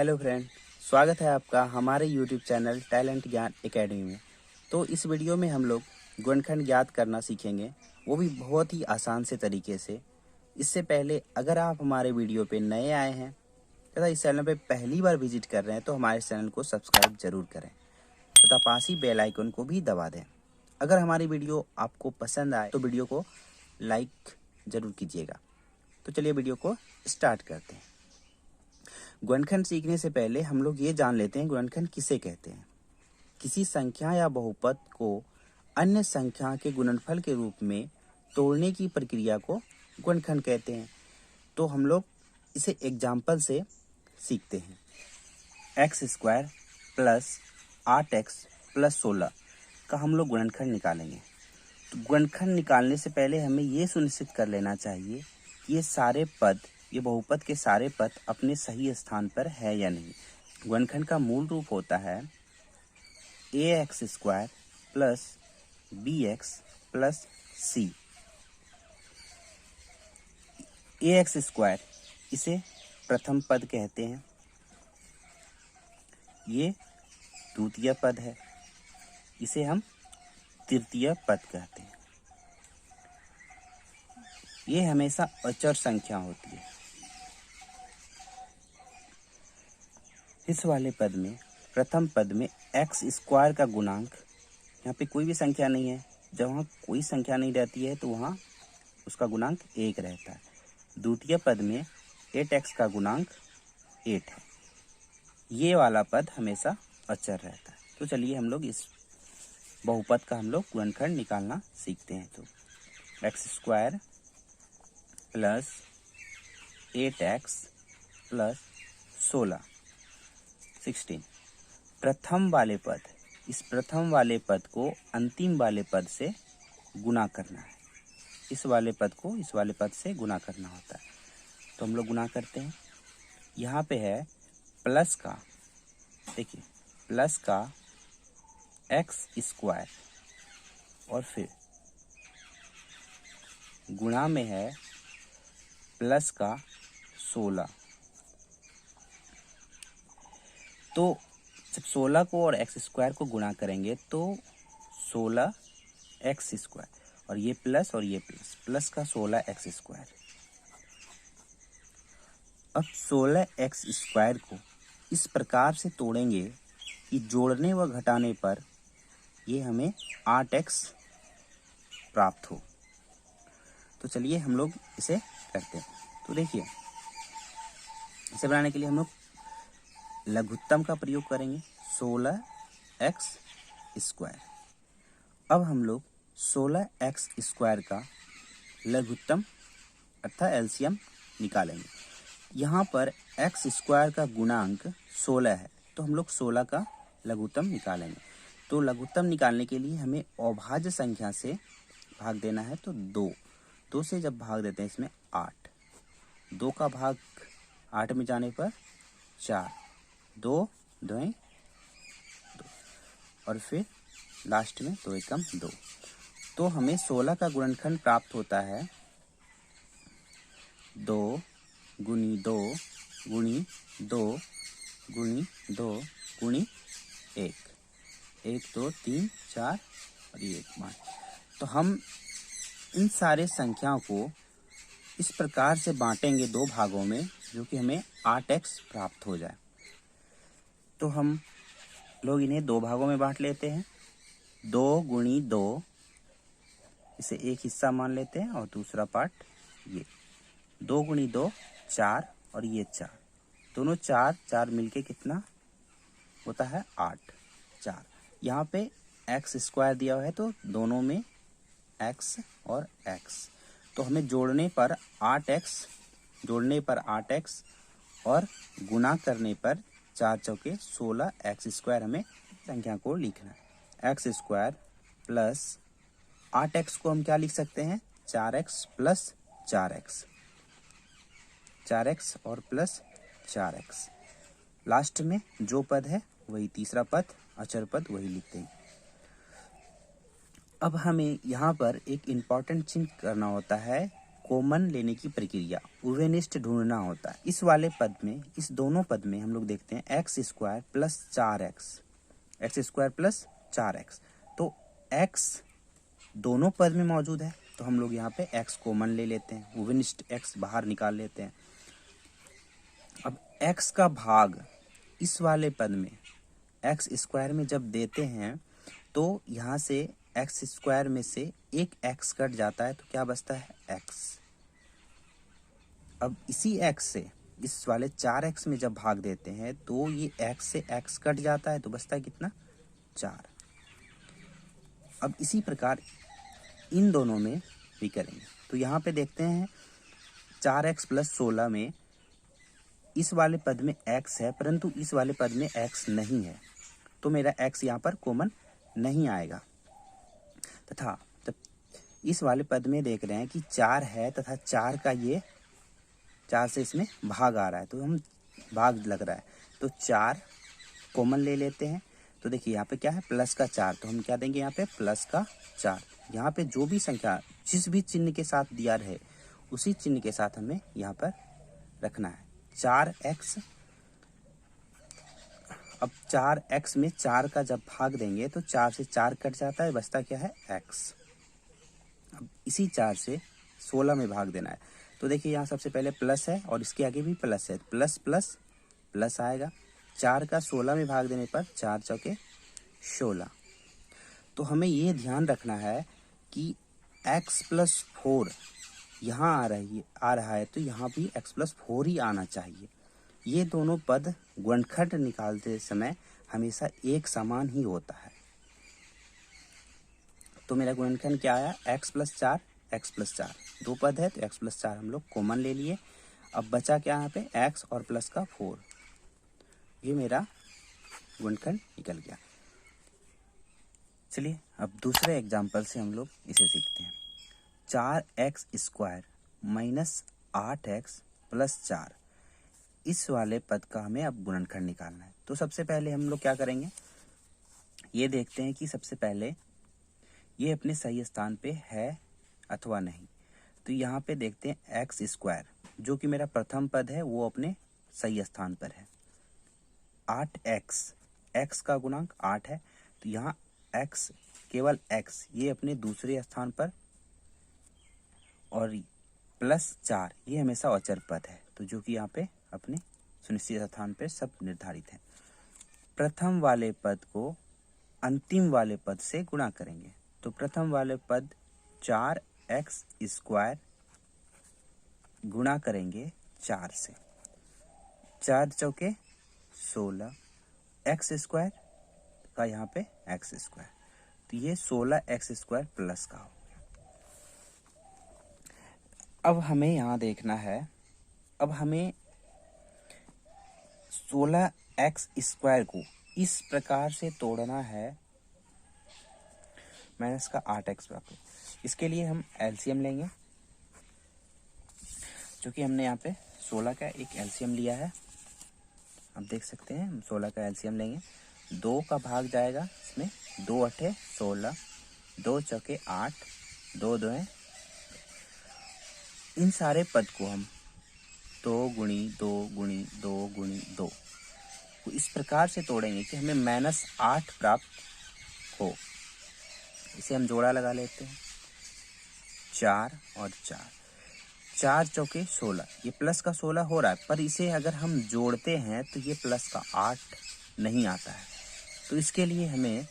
Hello friend, स्वागत है आपका हमारे यूट्यूब चैनल टैलेंट ज्ञान एकेडमी में। तो इस वीडियो में हम लोग गुणनखंड ज्ञात करना सीखेंगे, वो भी बहुत ही आसान से तरीके से। इससे पहले अगर आप हमारे वीडियो पे नए आए हैं तथा इस चैनल पे पहली बार विजिट कर रहे हैं तो हमारे चैनल को सब्सक्राइब जरूर करें तथा पास ही बेल आइकन को भी दबा दें। अगर हमारी वीडियो आपको पसंद आए तो वीडियो को लाइक जरूर कीजिएगा। तो चलिए वीडियो को स्टार्ट करते हैं। गुणनखंड सीखने से पहले हम लोग ये जान लेते हैं गुणनखंड किसे कहते हैं। किसी संख्या या बहुपद को अन्य संख्या के गुणनफल के रूप में तोड़ने की प्रक्रिया को गुणनखंड कहते हैं। तो हम लोग इसे एग्जाम्पल से सीखते हैं। X square plus 8x plus 16 का हम लोग गुणनखंड निकालेंगे। तो गुणनखंड निकालने से पहले हमें ये सुनिश्चित कर लेना चाहिए कि ये बहुपद के सारे पद अपने सही स्थान पर है या नहीं। गुणनखंड का मूल रूप होता है ax square plus bx plus c। ax square इसे प्रथम पद कहते हैं, ये द्वितीय पद है, इसे हम तृतीय पद कहते हैं। ये हमेशा अचर संख्या होती है। इस वाले पद में प्रथम पद में एक्स स्क्वायर का गुणांक, यहाँ पे कोई भी संख्या नहीं है। जहाँ कोई संख्या नहीं रहती है तो वहाँ उसका गुणांक 1 रहता है। द्वितीय पद में 8x का गुणांक 8 है। ये वाला पद हमेशा अचर रहता है। तो चलिए हम लोग इस बहुपद का हम लोग गुणनखंड निकालना सीखते हैं। तो x square plus 8x plus 16 प्रथम वाले पद, इस प्रथम वाले पद को अंतिम वाले पद से गुणा करना है। इस वाले पद को इस वाले पद से गुणा करना होता है। तो हम लोग गुणा करते हैं। यहाँ पे है प्लस का, देखिए प्लस का एक्स स्क्वायर और फिर गुणा में है प्लस का 16। तो जब 16 को और एक्स स्क्वायर को गुणा करेंगे तो 16 एक्स स्क्वायर और ये प्लस प्लस का 16 एक्स स्क्वायर। अब 16 एक्स स्क्वायर को इस प्रकार से तोड़ेंगे कि जोड़ने व घटाने पर ये हमें 8x प्राप्त हो। तो चलिए हम लोग इसे करते हैं। तो देखिए, इसे बनाने के लिए हम लोग लघुत्तम का प्रयोग करेंगे, 16x स्क्वायर। अब हम लोग 16x स्क्वायर का लघुत्तम अर्थात एलसीएम निकालेंगे। यहाँ पर x स्क्वायर का गुणांक 16 है, तो हम लोग 16 का लघुत्तम निकालेंगे। तो लघुत्तम निकालने के लिए हमें अभाज्य संख्या से भाग देना है। तो 2 से जब भाग देते हैं इसमें 8, 2 का भाग 8 में जाने पर 4, 2 2 और फिर लास्ट में 2 एकम 2। तो हमें 16 का गुणनखंड प्राप्त होता है 2 गुणी 2 गुणी 2 गुणी 2 गुणी 1, 1 2 3 4 और ये 1। तो हम इन सारे संख्याओं को इस प्रकार से बांटेंगे 2 भागों में, जो कि हमें 8x प्राप्त हो जाए। तो हम लोग इन्हें 2 भागों में बांट लेते हैं। 2 गुणी 2, इसे एक हिस्सा मान लेते हैं और दूसरा पार्ट ये 2 गुणी 2 4 और ये 4, दोनों 4 4 मिलके कितना होता है 8 4। यहाँ पे एक्स स्क्वायर दिया हुआ है तो दोनों में x और x, तो हमें जोड़ने पर 8x और गुणा करने पर 4 चौके 16 एक्स स्क्वायर हमें संख्या को लिखना है। एक्स स्क्वायर प्लस 8x को हम क्या लिख सकते हैं 4x प्लस 4x, 4x और प्लस 4x। लास्ट में जो पद है वही तीसरा पद, अचर पद वही लिखते हैं। अब हमें यहाँ पर एक इम्पॉर्टेंट चीज करना होता है कॉमन लेने की प्रक्रिया, उभयनिष्ठ ढूंढना होता है। इस वाले पद में, इस दोनों पद में हम लोग देखते हैं x square plus 4x, x square plus 4x। तो x दोनों पद में मौजूद है, तो हम लोग यहाँ पे x कॉमन ले लेते हैं, उभयनिष्ठ x बाहर निकाल लेते हैं। अब x का भाग इस वाले पद में एक्स स्क्वायर में जब देते हैं तो यहाँ से एक्स स्क्वायर में से एक x कट जाता है, तो क्या बचता है x। अब इसी x से इस वाले 4x में जब भाग देते हैं तो ये x से x कट जाता है, तो बचता है कितना 4। अब इसी प्रकार इन दोनों में भी करेंगे। तो यहाँ पे देखते हैं 4x प्लस 16 में इस वाले पद में x है, परंतु इस वाले पद में x नहीं है, तो मेरा x यहाँ पर कॉमन नहीं आएगा। तथा जब इस वाले पद में देख रहे हैं कि 4 है तथा 4 का ये 4 से इसमें भाग आ रहा है, तो हम भाग लग रहा है, तो 4 कॉमन ले लेते हैं। तो देखिए यहाँ पे क्या है प्लस का 4, तो हम क्या देंगे यहाँ पे प्लस का 4। यहाँ पे जो भी संख्या जिस भी चिन्ह के साथ दिया रहे उसी चिन्ह के साथ हमें यहाँ पर रखना है। 4x, अब 4x में 4 का जब भाग देंगे तो 4 से 4 कट जाता है, बचता क्या है x। अब इसी 4 से 16 में भाग देना है, तो देखिए यहाँ सबसे पहले प्लस है और इसके आगे भी प्लस है, प्लस प्लस प्लस आएगा। 4 का 16 में भाग देने पर 4 चौके 16। तो हमें ये ध्यान रखना है कि x प्लस 4 यहाँ आ रहा है, तो यहाँ भी x प्लस 4 ही आना चाहिए। ये दोनों पद गुणनखंड निकालते समय हमेशा एक समान ही होता है। तो मेरा गुणनखंड क्या आया x प्लस 4, x प्लस 4, दो पद है तो x प्लस 4 हम लोग कॉमन ले लिए। अब बचा क्या यहाँ पे x और प्लस का 4, ये मेरा गुणनखंड निकल गया। चलिए अब दूसरे एग्जाम्पल से हम लोग इसे सीखते हैं। 4x square minus 8x plus 4, इस वाले पद का हमें अब गुणनखंड निकालना है। तो सबसे पहले हम लोग क्या करेंगे, ये देखते हैं कि सबसे पहले ये अपने सही स्थान पे है अथवा नहीं। तो यहाँ पे देखते हैं एक्स स्क्वायर जो कि मेरा प्रथम पद है वो अपने सही स्थान पर है। 8x, x का गुणांक 8 है, तो यहाँ x केवल x ये अपने दूसरे स्थान पर, और प्लस 4 ये हमेशा अचर पद है, तो जो कि यहाँ पे अपने सुनिश्चित स्थान पे सब निर्धारित है। प्रथम वाले पद को अंतिम वाले पद से गुणा करेंगे, तो प्रथम वाले पद 4x स्क्वायर गुणा करेंगे 4 से, 4 चौके 16, x स्क्वायर का यहाँ पे x स्क्वायर, तो ये 16x स्क्वायर प्लस का हो गया। अब हमें यहाँ देखना है, अब हमें 16x स्क्वायर को इस प्रकार से तोड़ना है माइनस का 8x प्राप्त। इसके लिए हम एलसीएम लेंगे, जो कि हमने यहाँ पे 16 का एक एलसीएम लिया है। आप देख सकते हैं हम 16 का एलसीएम लेंगे, 2 का भाग जाएगा इसमें, 2 अठे 16, 2 चौके 8, 2 2 है। इन सारे पद को हम 2 गुणी 2 गुणी 2 गुणी 2 को इस प्रकार से तोड़ेंगे कि हमें -8 प्राप्त हो। इसे हम जोड़ा लगा लेते हैं, 4 और 4, 4 चौके 16, ये प्लस का 16 हो रहा है, पर इसे अगर हम जोड़ते हैं तो ये प्लस का 8 नहीं आता है। तो इसके लिए हमें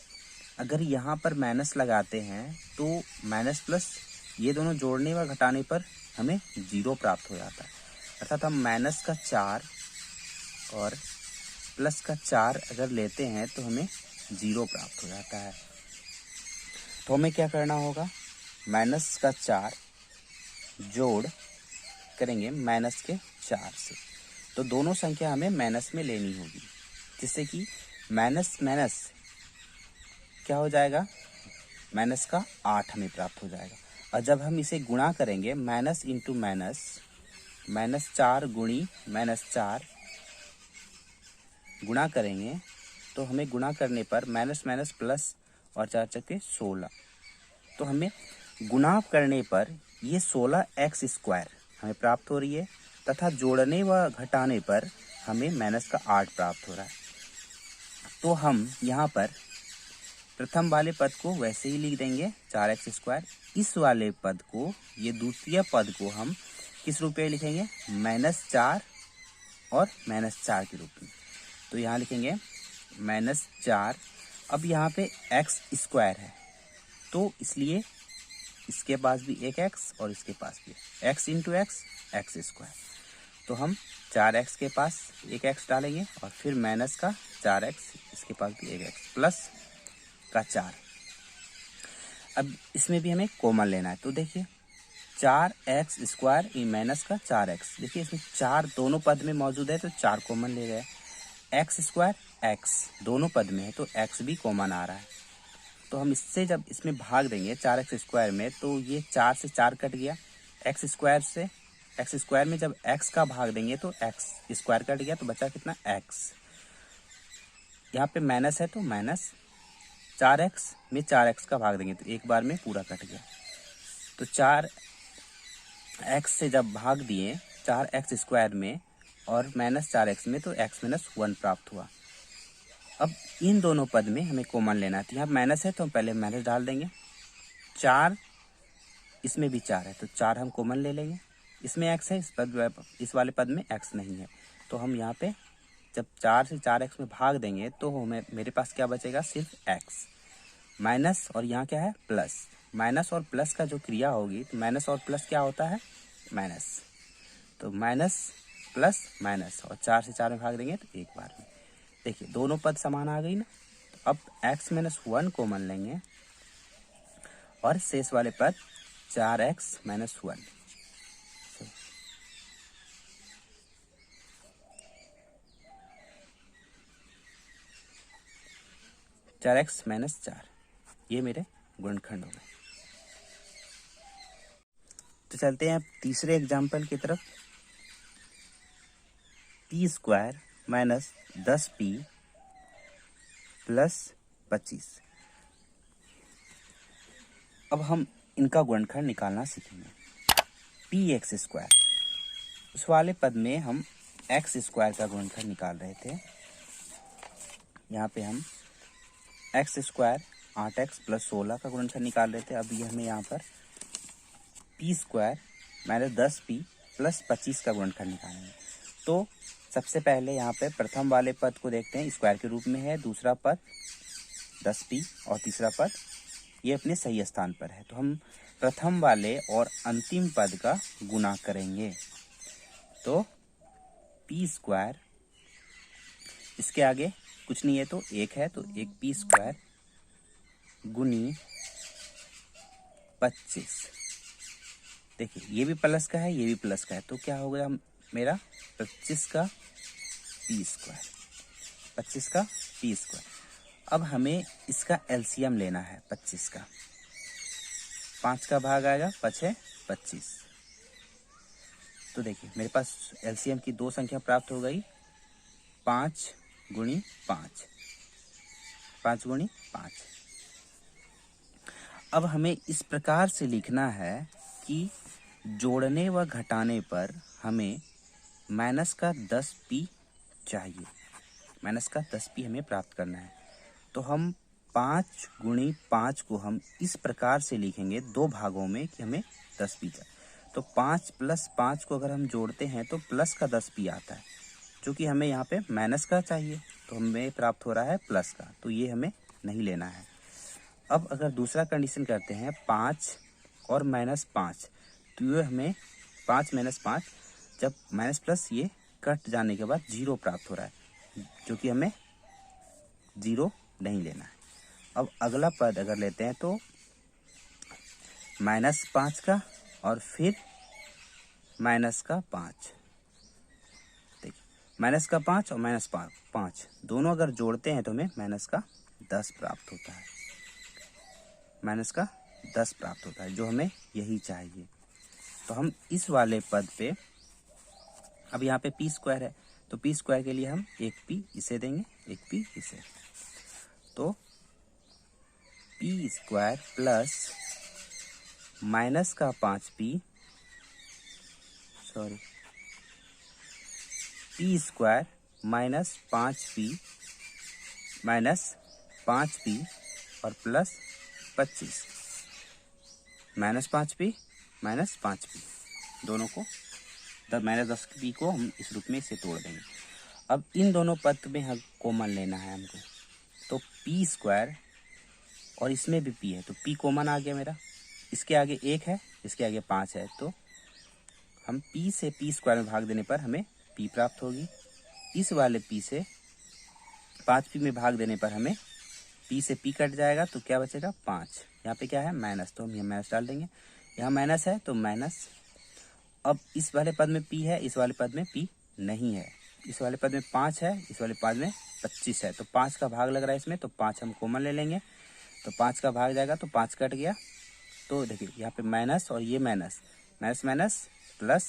अगर यहाँ पर माइनस लगाते हैं तो माइनस प्लस ये दोनों जोड़ने व घटाने पर हमें 0 प्राप्त हो जाता है, अर्थात हम माइनस का 4 और प्लस का 4 अगर लेते हैं तो हमें 0 प्राप्त हो जाता है। तो हमें क्या करना होगा, माइनस का 4 जोड़ करेंगे माइनस के 4 से, तो दोनों संख्या हमें माइनस में लेनी होगी, जिससे कि माइनस माइनस क्या हो जाएगा, माइनस का 8 हमें प्राप्त हो जाएगा। और जब हम इसे गुणा करेंगे माइनस इंटू माइनस, -4 गुणी -4 गुणा करेंगे तो हमें गुणा करने पर माइनस माइनस प्लस और 4 चौके 16, तो हमें गुणा करने पर ये 16x स्क्वायर हमें प्राप्त हो रही है तथा जोड़ने व घटाने पर हमें माइनस का 8 प्राप्त हो रहा है। तो हम यहाँ पर प्रथम वाले पद को वैसे ही लिख देंगे 4x स्क्वायर। इस वाले पद को, ये द्वितीय पद को हम किस रूप में लिखेंगे? -4 और -4 के रूप में। तो यहाँ लिखेंगे -4। अब यहाँ पे x स्क्वायर है तो इसलिए इसके पास भी एक x और इसके पास भी x इंटू x स्क्वायर। तो हम 4x के पास एक x डालेंगे और फिर माइनस का 4x, इसके पास भी एक x प्लस का 4। अब इसमें भी हमें कॉमन लेना है। तो देखिए 4x स्क्वायर माइनस का 4x, देखिए इसमें 4 दोनों पद में मौजूद है तो 4 कॉमन ले गए। x स्क्वायर x दोनों पद में है तो x भी कॉमन आ रहा है। तो हम इससे जब इसमें भाग देंगे 4x स्क्वायर में तो ये 4 से 4 कट गया। x स्क्वायर में जब x का भाग देंगे तो x स्क्वायर कट गया तो बचा कितना? x। यहाँ पे माइनस है तो माइनस 4x में 4x का भाग देंगे तो एक बार में पूरा कट गया। तो 4x से जब भाग दिए 4x स्क्वायर में और -4x में तो x - 1 प्राप्त हुआ। अब इन दोनों पद में हमें कॉमन लेना है। तो यहाँ माइनस है तो हम पहले माइनस डाल देंगे। 4 इसमें भी 4 है तो 4 हम कॉमन ले लेंगे। इसमें x है, इस वाले पद में x नहीं है। तो हम यहाँ पे जब 4 से 4x में भाग देंगे तो हमें मेरे पास क्या बचेगा? सिर्फ x माइनस, और यहाँ क्या है? प्लस। माइनस और प्लस का जो क्रिया होगी तो माइनस और प्लस क्या होता है? माइनस। तो माइनस प्लस माइनस, और 4 से 4 में भाग देंगे तो एक बार में। देखिए दोनों पद समान आ गई ना। तो अब x - 1 कॉमन लेंगे और शेष वाले पद 4x - 1। 4x - 4 ये मेरे गुणनखंड हो गए। तो चलते हैं अब तीसरे एग्जाम्पल की तरफ। p square -10p plus 25। अब हम इनका गुणनखंड निकालना सीखेंगे। px स्क्वायर, उस वाले पद में हम x स्क्वायर का गुणनखंड निकाल रहे थे। यहाँ पे हम x स्क्वायर 8x प्लस 16 का गुणनखंड निकाल रहे थे। अब ये हमें यहाँ पर p स्क्वायर -10p प्लस 25 का गुणनखंड निकालेंगे। तो सबसे पहले यहाँ पे प्रथम वाले पद को देखते हैं, स्क्वायर के रूप में है। दूसरा पद 10p और तीसरा पद ये अपने सही स्थान पर है। तो हम प्रथम वाले और अंतिम पद का गुणा करेंगे। तो p स्क्वायर, इसके आगे कुछ नहीं है तो एक है, तो एक p स्क्वायर गुनी 25। देखिए ये भी प्लस का है, ये भी प्लस का है, तो क्या हो गया मेरा? 25 का p स्क्वायर, 25 का p स्क्वायर। अब हमें इसका एलसीएम लेना है 25 का। 5 का भाग आएगा 5 है 25। तो देखिए मेरे पास एलसीएम की दो संख्या प्राप्त हो गई, 5 गुणी 5, 5 गुणी 5। अब हमें इस प्रकार से लिखना है कि जोड़ने व घटाने पर हमें माइनस का 10p चाहिए। माइनस का 10p हमें प्राप्त करना है। तो हम 5 गुणी 5 को हम इस प्रकार से लिखेंगे दो भागों में कि हमें 10p चाहिए। तो 5 प्लस 5 को अगर हम जोड़ते हैं तो प्लस का 10p आता है, जो कि हमें यहाँ पे माइनस का चाहिए तो हमें प्राप्त हो रहा है प्लस का, तो ये हमें नहीं लेना है। अब अगर दूसरा कंडीशन करते हैं 5 और -5, तो ये हमें 5 - 5, जब माइनस प्लस ये कट जाने के बाद 0 प्राप्त हो रहा है, जो कि हमें 0 नहीं लेना है। अब अगला पद अगर लेते हैं तो -5 का और फिर माइनस का 5। देखिए माइनस का 5 और -5 दोनों अगर जोड़ते हैं तो हमें माइनस का 10 प्राप्त होता है। माइनस का 10 प्राप्त होता है, जो हमें यही चाहिए। तो हम इस वाले पद पे, अब यहाँ पे p स्क्वायर है तो p स्क्वायर के लिए हम एक p इसे देंगे, एक p इसे। तो p स्क्वायर प्लस माइनस का 5p P square minus 5p minus 5p और plus 25 minus 5p minus 5p दोनों को माइनस 10p को हम इस रूप में इसे तोड़ देंगे। अब इन दोनों पद में हम कॉमन लेना है हमको, तो पी स्क्वायर और इसमें भी p है तो p कॉमन आ गया मेरा। इसके आगे 1 है, इसके आगे 5 है, तो हम p से p स्क्वायर में भाग देने पर हमें p प्राप्त होगी। इस वाले p से 5p में भाग देने पर हमें p से p कट जाएगा तो क्या बचेगा 5। यहाँ पे क्या है माइनस, तो हम यहाँ माइनस डाल देंगे। यहाँ माइनस है तो माइनस। अब इस वाले पद में p है, इस वाले पद में p नहीं है। इस वाले पद में 5 है, इस वाले पद में 25 है, तो 5 का भाग लग रहा है इसमें, तो 5 हम कॉमन ले लेंगे। तो 5 का भाग जाएगा तो 5 कट गया। तो देखिए यहाँ पे माइनस और ये माइनस, माइनस माइनस प्लस,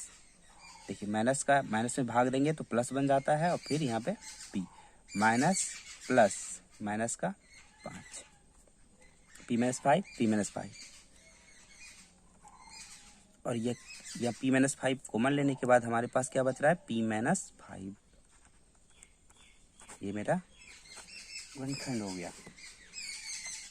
देखिए माइनस का माइनस में भाग देंगे तो प्लस बन जाता है, और फिर यहाँ पे p माइनस प्लस माइनस का 5 p माइनस 5 p माइनस 5, और ये p माइनस 5 कॉमन लेने के बाद हमारे पास क्या बच रहा है p माइनस 5। ये मेरा गुणनखंड हो गया।